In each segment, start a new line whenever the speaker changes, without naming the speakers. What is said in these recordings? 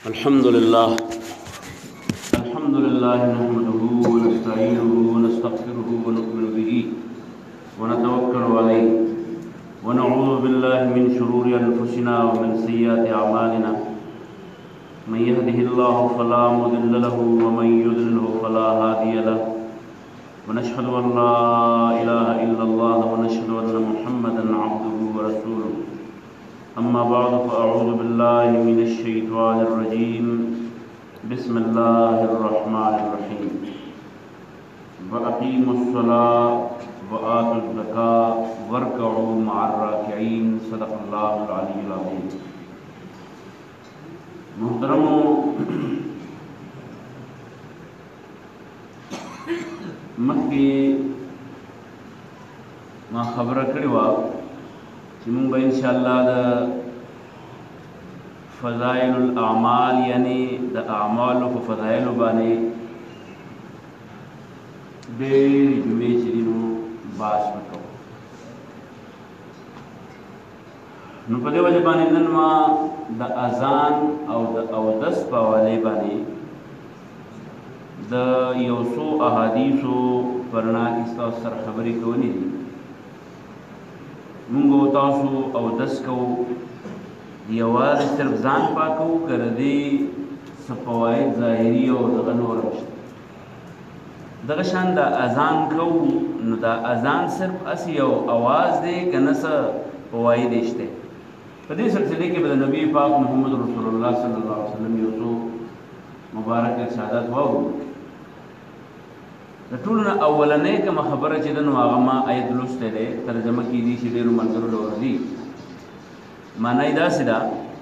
الحمد لله نحمده ونستعينه ونستغفره ونؤمن به ونتوكل عليه ونعوذ بالله من شرور أنفسنا ومن سيئات أعمالنا من يهده الله فلا مضل له ومن يضلله فلا هادي له ونشهد أن لا إله إلا الله ونشهد أن محمدا عبده ورسوله أما بعد فأعوذ بالله من الشيطان الرجيم بسم الله الرحمن الرحيم وأقيموا الصلاة وآتوا الزكاة واركعوا مع الراكعين صدق الله العلي العظيم. محترمو مخکې ما خبره کړې وه چې موږ به انشاءالله د فضائل الاعمال یعنی د اعمالو په فضایلو باندې ډېرې جملې چې دي نو بحث وکړو. نو په دې وجه باندې نن ما د اذان او د اودس په حوالې باندې د یو څو احادیثو پرنا کې ستاسو سره خبرې کولې دي. مونږ تاسو اودس کوو یوازې صرف ځان پاکو که د دې څه فواید ظاهري او دغه نور هم شته. دغه شان د اذان کوو نو دا اذان صرف هسې یو اواز دی که نه څه فواید یې شته. په دې سلسلې کې به د نبي پاک محمد رسول الله صلی الله علیه وسلم یو څو مبارک ارشادات واورو. د ټولو نه اولنۍ کومه خبره چې ده نو هغه ما آیت لوستی دی، ترجمه کېدي شي ډېرو ملګرو له ورځي. معنی یې داسې ده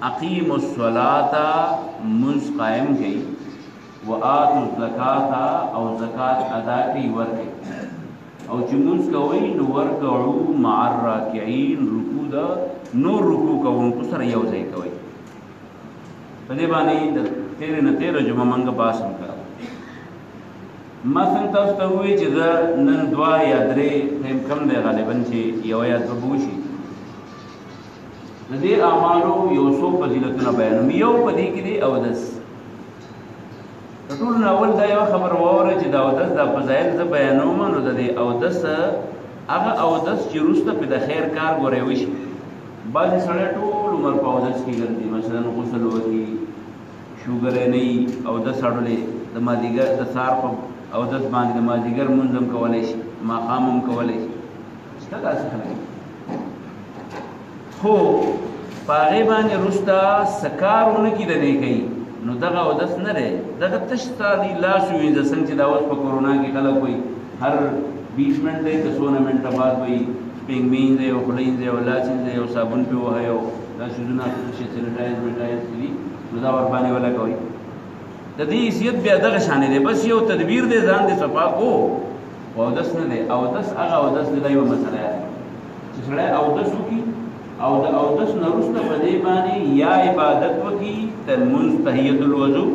اقیموا الصلاة منځ قایم کړئ وآتوا الزکاة او زکات ادا کړئ ورکړئ او چې منځ کوئ نو ورکعوا مع الراکعین رکوع ده نور رکوع کوونکو سره یو ځای کوئ. په دې باندې د تېرې نه تېره جمعه موږ بحث هم کړی. ما څنګه تاسو ته ووایي چې زه نن دوه یا درې ټایم کم دی غالبا چې یوه یا دوه به وشي د دې اعمالو یو څو فضیلتونه بیانوم. یو په دې کې دی اودس. د ټولو نه اول دا یوه خبره واوره چې د اودس دا فضایل زه بیانوم نو د دې اودس هغه اودس چې وروسته پې د خیر کار ګوری وشي. بعضې سړی ټول عمر په اودس کې ګرځي، مثلا غسل وکړي، شوګر یې نه وي، اودس اړولی د مازدیګر د سهار په اودس باندې د مازدیګر لمونځ هم کولی شي، ماښام هم کولی شي. شته داسې خلک خو په هغې باندې وروسته څه کار ونه کړي د نیکۍ نو دغه اودس نه دی، دغه تش ستا دی لاس ووینځه. څنګه چې دا اوس په کورونا کې خلک وایي هر 20 منټ دی که 16 منټه بعد وایي سپینګ مینځئ او خوله وینځئ او لاس وینځئ او صابون پې وهئ او دا شیزونه سینیټایز ویټایز چې دي نو دا ورباندې ولګوئ. د دې حیثیت بیا دغه شانې دی، بس یو تدبیر دی ځان دې صفا کو. اودس نه دی، اودس هغه اودس دی. دا یوه مسله ده چې سړی اودس وکړي او د اودس نه وروسته په دې باندې یا عبادت وکړي لمونځ تحیت الوضو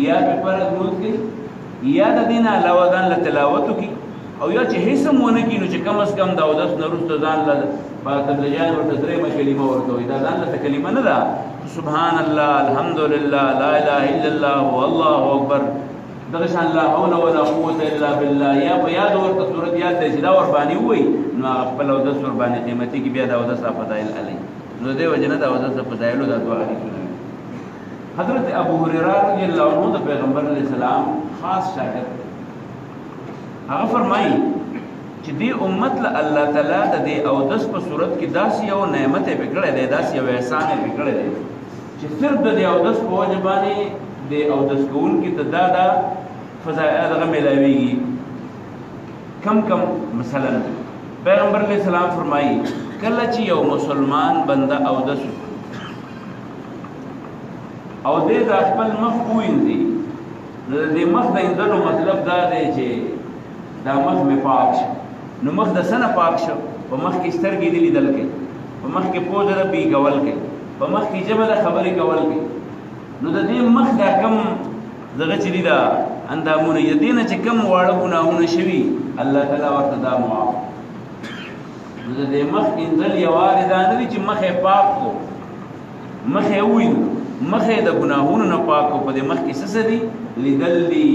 یا پې فرض لمونځ کوي یا د دې نه علاوه ځان له تلاوت وکړي او یا چې هېڅ هم ونه کړي نو چې کم از کم د اودس نه وروسته ځان له پاکدجان ورته درېیمه کلمه ورته وایي. دا ځان له کلمه نه ده سبحان الله الحمدلله لا اله الا الله والله اکبر دغه شان لا حول ولا قوة الا بالله یا په یاد ورته صورت یاد دی چې دا ورباندې ووایي نو هغه خپل اودس ورباندې قیمتي کړي. بیا د اودس فضایل علی نو د دې وجې نه د اودس د فضایلو دا دوه حدیثونه دي. حضرت ابو هریره رضی الله عنه د پیغمبر علیه السلام خاص شاګرد دی. هغه فرمایي چې دې امت له الله تعالی د دې اودس په صورت کې داسې یو نعمت یې پې کړی دی، داسې یو احسان یې پې کړی دی چې صرف د دې اودس په وجه باندې د اودس کوونکي ته دا فضایل دغه میلاویږي. کم کم مثلا پیغمبر علیه السلام فرمایي کله چې یو مسلمان بنده اودس او دې د خپل مخ ووینځي نو د دې مخ د وینځلو مطلب دا دی چې دا مخ مې پاک شو. نو مخ د څه نه پاک شو؟ په مخ کې سترګې دې لیدل کوي، په مخ کې پوزه د پی کول کوي، په مخ کې ژبه د خبرې کول کوي. نو د دې مخ دا کم دغه چې دي دا اندامونه د دې نه چې کم واړه ګناهونه شوي الله تعالی ورته دا معاف. نو د دې مخ انځل یوازې دا نه دي چې مخ یې پاک کړو، مخ یې ووینځو مخې د ګناهونو نه پاک او په دې مخ کې څه دي لیدل دي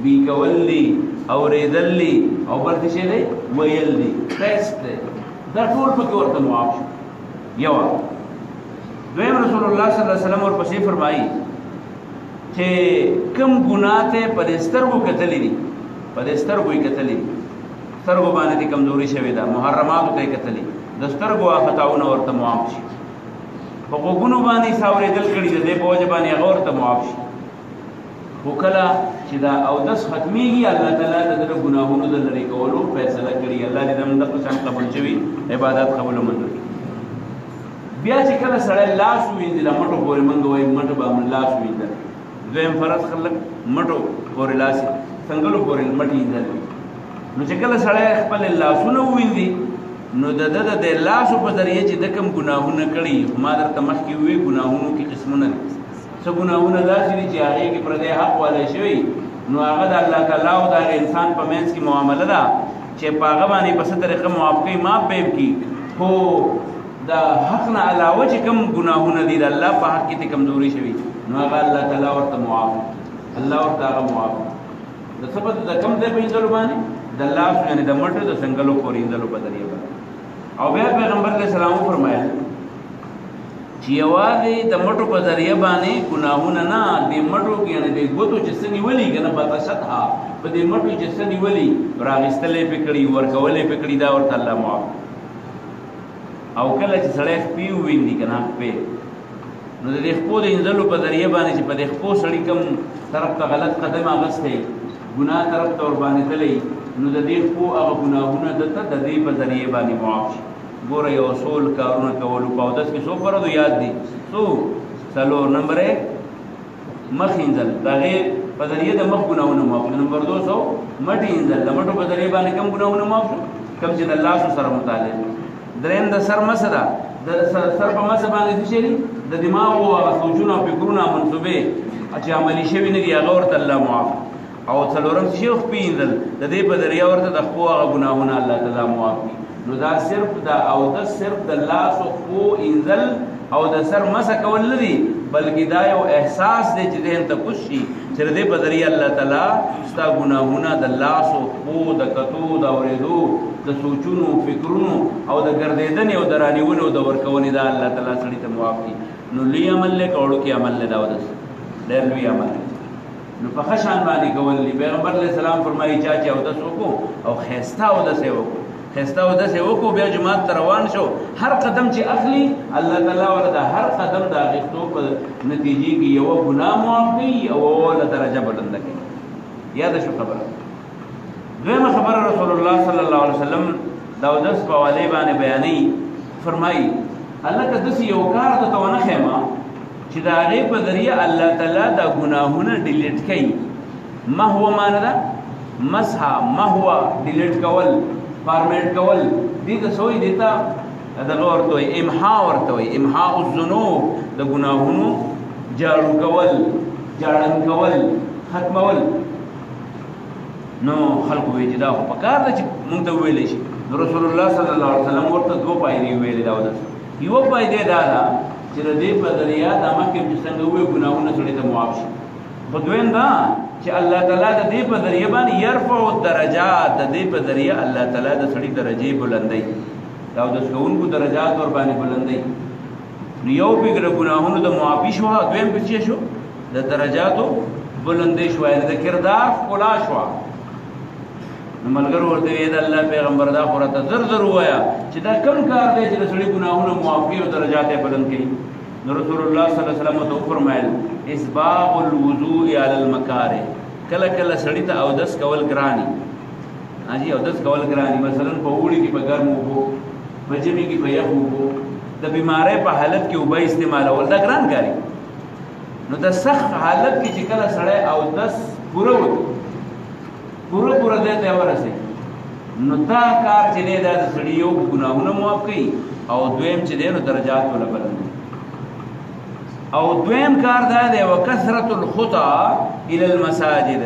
بي کول دي اورېدل دي او بل څه دی ویل دي ټیسټ دی دا ټول پکې ورته معاف شو یو دویم رسول الله صلی الله علیه وسلم ورپسې فرمایي چې کم ګناه ته په سترګو کتلې دي په سترګو یې کتلې دي سترګو باندې کمزوري شوې ده محرماتو ته کتلې د سترګو خطاونه ورته معاف شي په غوږونو باندې ساورېدل کړي دي په وجه باندې هغه ورته معاف شي خو کله چې دا اودس ختمېږي الله تعالی د دغه ګناهونو د لرې کولو فیصله کړي الله دې زموږ د قسم قبول شوي عبادت قبول ومني بیا چې کله سړی لاس وینځي د مټو پورې مونږ وایي مټ به لاس وینځل دویم فرض خلک مټو پورې لاس څنګهلو پورې مټ وینځل نو چې کله سړی خپل لاسونه ووینځي نو د لاسو په ذریعه چې د کوم ګناهونه کړي ما درته مخکې وویل ګناهونو کې قسمونه دي څه ګناهونه داسې دي چې هغې کې پردی حق والی شوي نو هغه د الله تعالی او د هغه انسان په منځ کې معامله ده چې په هغه باندې په څه طریقه معاف کوي معاف به یې کړي خو د حق نه علاوه چې کوم ګناهونه دي د الله په حق کې کمزوري شوي نو هغه الله تعالی ورته معاف الله ورته هغه معاف د څه په د کوم ځای په وینځلو باندې د لاس یعنې د مټو د څنګلو پورې وینځلو په ذریعه باندې او بیا پیغمبر علیه السلام وفرمایل چې یوازې د مټو په ذریعه باندې ګناهونه نه د مټو کې یعنې د ګوتو چې څه نیولي که نه بطشتها په دې مټو چې څه نیولي راغېستلی پې کړي ورکولی پې کړي دا ورته الله معاف او کله چې سړی خپې ووینځي که نه خپې نو د دې خپو د وینځلو په ذریعه باندې چې په دې خپو سړي کوم طرف ته غلط قدم اخیستی ګناه طرف ته ورباندې تللی نو د دې خپو هغه ګناهونه دته د دې په ذریعه باندې معاف شي ګوره یو اصول کارونه کولو په اودس کې څو فرضو یاد دي څو څلور نمبر ایک مخ وینځل د هغې په ذریعه د مخ ګناهونه معاف شو نمبر دو سو مټ وینځل د مټو په ذریعه باندې کوم ګناهونه معاف شو کوم چې د لاسو سره متعلق درېیم د سر مسه ده د سر په مسه باندې څه شی دي د دماغو هغه سوچونه او فکرونه منصوبې چې عملي شوي نه دي هغه ورته الله معاف او څلورم چې خپې وینځل د دې په ذریعه ورته د خپو هغه ګناهونه الله تعالی معاف کړي نو دا صرف د اودس صرف د لاس او خپو وینځل او د سر مسه کول نه دي بلکې دا یو احساس دی چې ذهن ته کوز شي چې د دې په ذریعه الله تعالی ستا ګناهونه د لاس او خپو د کتو د اورېدو د سوچونو فکرونو او د ګرځېدنې او د رانیونې او د ورکونې دا الله تعالی سړي ته معاف کړي نو لوی عمل دی که وړوکی عمل دی دا اودس ډېر لوی عمل دی نو په ښه شان باندې کول دي پیغمبر علیه السلام فرمایي چا چې اودس وکړو او ښایسته اودس یې وکړو ښایسته اودس یې وکړو بیا جومات ته روان شو هر قدم چې اخلي الله تعالی ورته د هر قدم د اخیستو په نتیجې کې یوه ګناه معاف کوي او اوله درجه بلنده کوي یاده شو خبره دویمه خبره رسول الله صلی الله علیه وسلم د اودس په حوالې باندې بیانوي فرمایي هلکه داسې یو کار درته ونه ښیمه چې د هغې په ذریعه الله تعالی دا ګناهونه ډیلیټ کوي محوه معنی ده مسحه محوه ډیلیټ کول فارمیټ کول دې ته څه وایي دې ته دغه ورته وایي امحا ورته وایي امحاء الذنوب د ګناهونو جاړو کول جاړن کول ختمول نو خلکو وایي چې دا خو پکار ده چې موږ ته وویلی شي نو رسول الله صلی الله علیه وسلم ورته دوه پایدې ویلې دا اودس یوه پایدې دا ده چې د دې په ذریعه دا مخکې چې څنګه ووایي ګناهونه سړي ته معاف شي خو دویم دا چې الله تعالی د دې په ذریعه باندې یرفع الدرجات د دې په ذریعه الله تعالی د سړي درجې بلندوي دا اودس کوونکو درجات ور باندې بلندوي نو یو پکې د ګناهونو د معافي شوه دویم پکې شو د درجاتو بلندۍ شوه یعنې د کردار ښکلا شوه نو ملګرو ورته ویې د الله پیغمبر دا خو راته زر زر ووایه چې دا کوم کار دی چې د سړي ګناهونه معاف کوي او درجات یې بلند کوي نو رسول الله صلی الله علیه وسلم ته وفرمایل اسباغ الوضوء علی المکاره کله کله سړي ته اودس کول ګراني حاجي اودس کول ګراني مثلا په اوړي کې په ګرمو اوبو په ژمي کې په یخو اوبو د بیمارۍ په حالت کې اوبه استعمالول دا ګران کاري نو د سخت حالت کې چې کله سړی اودس پوره وکړي پوره دی ته ورسوي نو دا کار چې دی دا د سړي یو ګناهونه معاف کوي او دویم چې دی نو درجات وله بلند او دویم کار دا دی وکثرت الخطا الى المساجد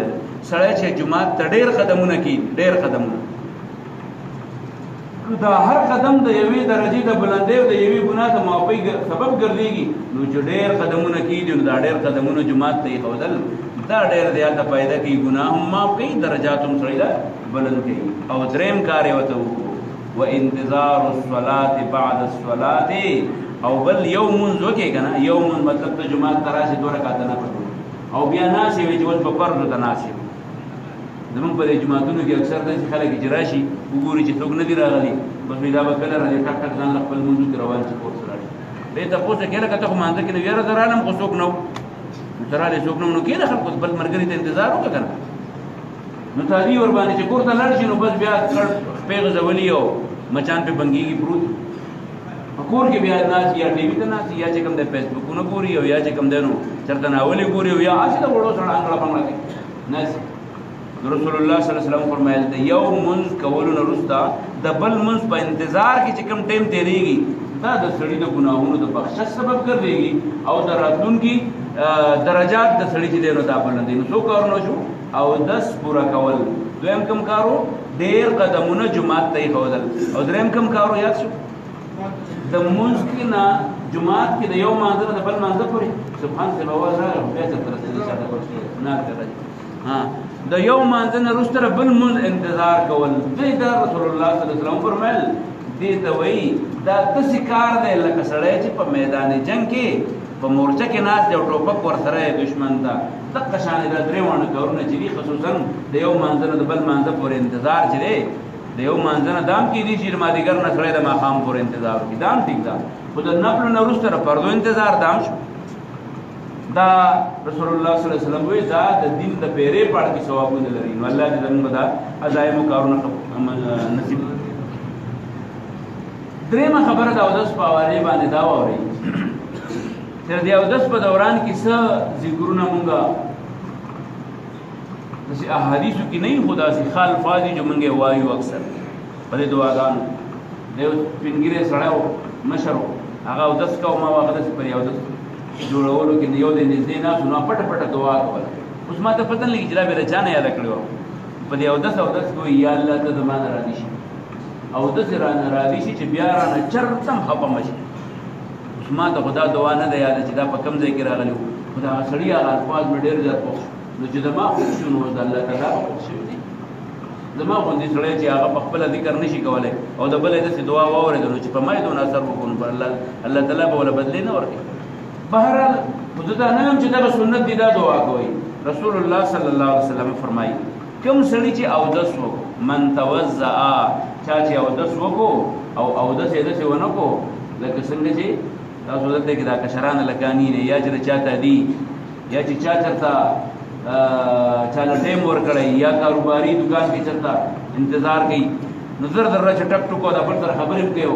سړی چې جومات ته ډېر قدمونه کوي ډېر قدمونه دا هر قدم د یوې درجې د بلندۍ او د یوې ګناه د معافۍ سبب ګرځېږي نو چې ډېر قدمونه کېږي نو دا ډېر قدمونه جومات ته ایښودل دا ډېر زیاته فایده کوي ګناه هم معاف کوي درجات هم سړی له بلند کوي او درېیم کار یې ورته وکړو وانتظار الصلاة بعد الصلاة او بل یو مونځ وکړې که نه یو مونځ مطلب ته جومات ته راشي 2 رکعته نه پټو او بیا ناستې وي چې اوس به فرضو ته ناستې زمونږ په دې جوماتونو کې اکثر داسې خلک چې راشي وګوري چې څوک نه دي راغلي بس وایي دا به کله راځي ټک ټک ځان له خپل مونځو کې روان شي کور ته راشي دې تپوس یې کړه که ته خو مانځه کې نه یاره زه رالم خو څوک نه و نو ته رالې څوک نه و نو کښېنه خلکو بل ملګري ته انتظار وکړه که نه نو تادي ورباندې چې کور ته لاړ شي نو بس بیا خپې غځولي او مچان پې بنګېږي پروت په کور کې بیا ناست یا ټي وي ته ناست یا چې کوم دی فیسبوکونه ګوري او یا چې کوم دی نو چېرته ناولې ګوري او یا هسې د وړو سره انګړه بنګړه کوي ناست رسول الله صلی الله علیه وسلم فرمایل د یو منځ کولو نه وروسته د بل منځ په انتظار کې چې کوم ټیم تېرېږي دا د سړي د ګناهونو د بخشش سبب ګرځېږي او د راتلونکي درجات د سړي چې دی نو دا بلندوي نو څو کارونه شو اودس پوره کول دویم کم کارو ډېر قدمونه جومات ته ایښودل او درېیم کم کارو یاد شو د مونځ کې نه جومات کې د یو مانځه نه د بل مانځه پورې سبحان صاحب اواز راغی بیا چېرته رسېدي چاته کوشش نه راځي د یو مانځه نه وروسته بل مونځ انتظار کول دې دا رسول الله صلی الله علیه وسلم فرمایل دې ته وایي دا داسې کار دی لکه سړی چې په میدان جنګ کې په مورچه کې ناست دی او ټوپک ورسره یې دشمن ته دقه شانې دا 3 واړه کارونه چې دي خصوصا د یو مانځه نه د بل مانځه پورې انتظار چې دی د یو مانځه نه دام کېدي چې د مازدیګر نه سړی د ماښام پورې انتظار وکړي دام ټیک ده خو د نفلو نه وروسته د فرضو انتظار دام شو دا رسول الله صلی الله علیه وسلم وایي دا د دین د پیرې په اړه کې ثوابونه لري نو الله دې زموږ دا عزایمو کارونه نصیب کړي درېیمه خبره د اودس په حوالې باندې دا واورئ چې د اودس په دوران کې څه ذکرونه مونږ داسې احادیثو کې نه وي خو داسې خال فاضي چې مونږ یې وایو اکثر په دې دعاګانو د یو سپین ږیری سړی و مشر و هغه اودس کوه ما هغه داسې پر اودس جوړولو کې یو دی نږدې ناست نو پټه پټه دعا کوله اوس ما ته پته نه لګي چې دا بې له چا نه یاده کړې وه په دې اودس کوي یا الله ته زما نه راضي شي اودس یې رانه راضي شي چې بیا رانه چرته هم خفه مه شي اوس ما ته خو دا دعا نه ده یاده چې دا په کوم ځای کې راغلي وو خو د هغه سړي هغه الفاظ مې ډېر زیات خوښ نو چې زما خوښ شو نو اوس د الله تعالی به خوښ شوي دي زما غوندې سړی چې هغه په خپله ذکر نه شي کولی او د بل یې داسې دعا واورېده نو چې په ما یې دونه اثر وکړو نو الله تعالی به وله بدلې نه ورکوي بهرحال خو زه دا نه یم چې دغه سنت دي دا دعا کوئ رسول الله صلی الله علیه وسلم فرمایي کوم سړي چې اودس وکړو من توضع چا چې اودس وکړو او اودس یې داسې ونه کړو لکه څنګه چې تاسو دلته کې دا کشران هلکاني دي یا چې د چا ته دي یا چې چا چېرته چاله ټیم ورکړی یا کاروباري دکان کې چېرته انتظار کوي نو زر زر چې ټک ټک او د بل سره خبرې هم کوي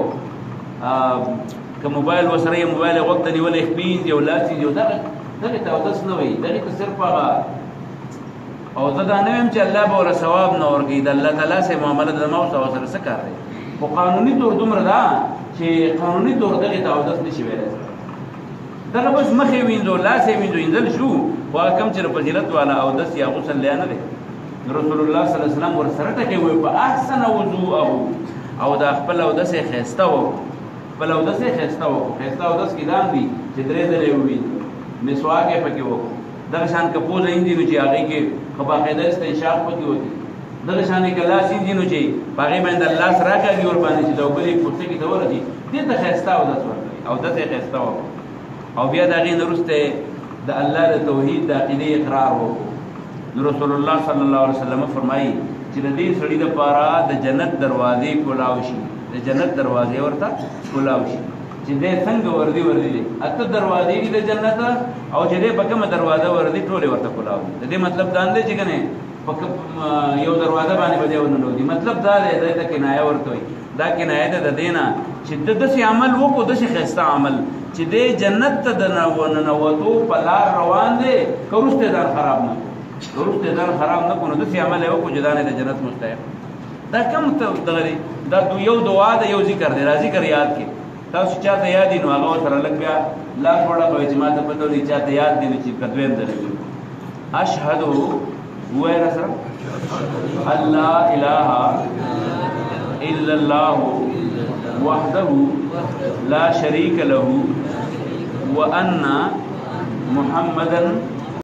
که موبایل ورسره یې موبایل یې غوږ ته نیولی خپیز یو لاس یو دغې ته اودس نه وایي دغې ته صرف هغه او زه دا نه ویم چې الله به ورله ثواب نه ورکوي د الله تعالی سره معامله د زما او سره څه کار دی خو قانوني طور دومره ده چې قانوني طور دغې ته اودس نه شي ویلی دغه بس مخې وینځو لاس یې وینځو وینځل شو خو هغه کوم چې د فضیلت والا اودس یا غسل یا نه دی رسول الله صلی الله علیه وسلم ورسره ټکې وایي په احسن وضوءه او دا خپل اودس یې ښایسته وکړو خپل اودس یې ښایسته وکړو ښایسته اودس کې دام دي چې 3 ځلې ووینځو مسواک یې پکې وکړو دغه شان که پوزه ایندي نو چې هغې کې ښه باقاعده استنشاق پکې وکړي دغه شان یې که لاس ایندي نو چې په هغې باندې لاس راکاږي ورباندې چې د اوبه یې پوستکي ته ورځي دې ته ښایسته اودس ورکوي اودس یې ښایسته وکړو او بیا د هغې نه وروسته د الله د توحید د عقیدې اقرار وکړو نو رسول الله صلی الله علیه وسلم فرمایي چې د دې سړي دپاره د جنت دروازې کولاو شي د جنت دروازې ورته کولاو شي چې دی څنګه وردي دی 8 دروازې دي د جنت او چې دی په کومه دروازه وردي ټولې ورته کولاو دي د دې مطلب دا نه دی چې که نه یو دروازه باندې به دی وننوځي مطلب دا دی دی ته کنایه ورته وایي دا کنایه ده د دې نه چې د داسې عمل وکړو داسې ښایسته عمل چې دی جنت ته د ننوتو په لار روان دی که وروسته ځان خراب نه کړو وروسته ځان خراب نه کړو نو داسې عمل یې وکړو چې دا نه د جنت مستحق دا کوم دغه دی دا یو دعا ده یو ذکر دی را ذکر یاد کړي تاسو چاته یاد دي نو هغه ورسره لږ بیا لاس وړه چې ما ته پته ولګي چاته یاد دي نو چې که دویم ځل اشهدو ووایه را سره الله اله إلا الله وحده لا شريك له وأن محمدا